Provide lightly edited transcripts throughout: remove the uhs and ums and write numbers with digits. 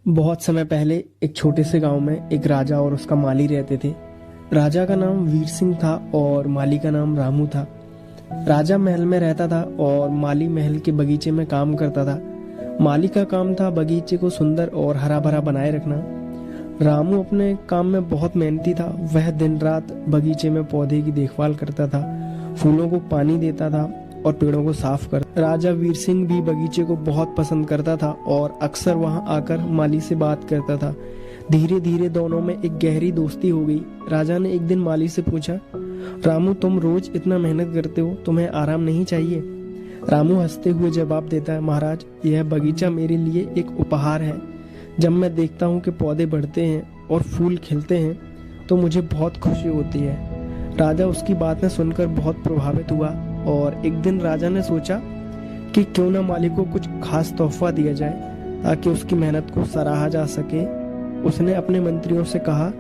बहुत समय पहले एक छोटे से गांव में एक राजा और उसका माली रहते थे। राजा का नाम वीर सिंह था और माली का नाम रामू था। राजा महल में रहता था और माली महल के बगीचे में काम करता था। माली का काम था बगीचे को सुंदर और हरा भरा बनाए रखना। रामू अपने काम में बहुत मेहनती था। वह दिन रात बगीचे में पौधे की देखभाल करता था, फूलों को पानी देता था और पेड़ों को साफ कर। राजा वीर सिंह भी बगीचे को बहुत पसंद करता था और अक्सर वहां आकर माली से बात करता था। धीरे धीरे दोनों में एक गहरी दोस्ती हो गई। राजा ने एक दिन माली से पूछा, रामू तुम रोज इतना मेहनत करते हो, तुम्हें आराम नहीं चाहिए? रामू हंसते हुए जवाब देता है, महाराज यह बगीचा मेरे लिए एक उपहार है। जब मैं देखता हूँ कि पौधे बढ़ते हैं और फूल खिलते हैं तो मुझे बहुत खुशी होती है। राजा उसकी बातें सुनकर बहुत प्रभावित हुआ और एक दिन राजा ने सोचा कि क्यों न माली को कुछ खास तोहफा दिया जाए ताकि उसकी मेहनत को सराहा जा सके। उसने अपने मंत्रियों से कहा,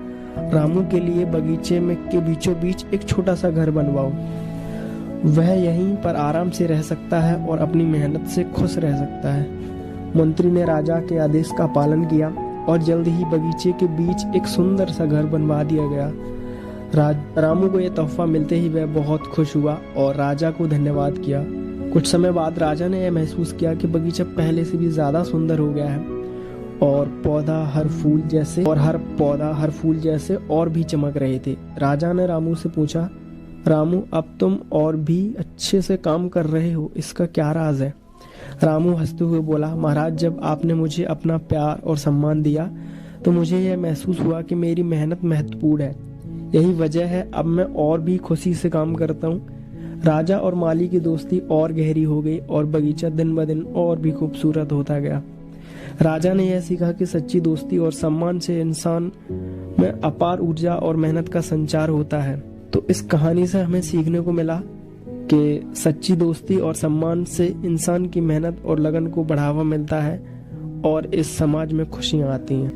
रामू के लिए बगीचे में के बीचों बीच एक छोटा सा घर बनवाओ। वह यहीं पर आराम से रह सकता है और अपनी मेहनत से खुश रह सकता है। मंत्री ने राजा के आदेश का पालन किया और जल्द ही बगीचे के बीच एक सुंदर सा घर बनवा दिया गया। रामू को यह तोहफा मिलते ही वह बहुत खुश हुआ और राजा को धन्यवाद किया। कुछ समय बाद राजा ने यह महसूस किया कि बगीचा पहले से भी ज्यादा सुंदर हो गया है और हर पौधा हर फूल जैसे और भी चमक रहे थे। राजा ने रामू से पूछा, रामू अब तुम और भी अच्छे से काम कर रहे हो, इसका क्या राज है? रामू हंसते हुए बोला, महाराज जब आपने मुझे अपना प्यार और सम्मान दिया तो मुझे यह महसूस हुआ कि मेरी मेहनत महत्वपूर्ण है। यही वजह है अब मैं और भी खुशी से काम करता हूँ। राजा और माली की दोस्ती और गहरी हो गई और बगीचा दिन ब दिन और भी खूबसूरत होता गया। राजा ने यह सीखा कि सच्ची दोस्ती और सम्मान से इंसान में अपार ऊर्जा और मेहनत का संचार होता है। तो इस कहानी से हमें सीखने को मिला कि सच्ची दोस्ती और सम्मान से इंसान की मेहनत और लगन को बढ़ावा मिलता है और इस समाज में खुशियां आती हैं।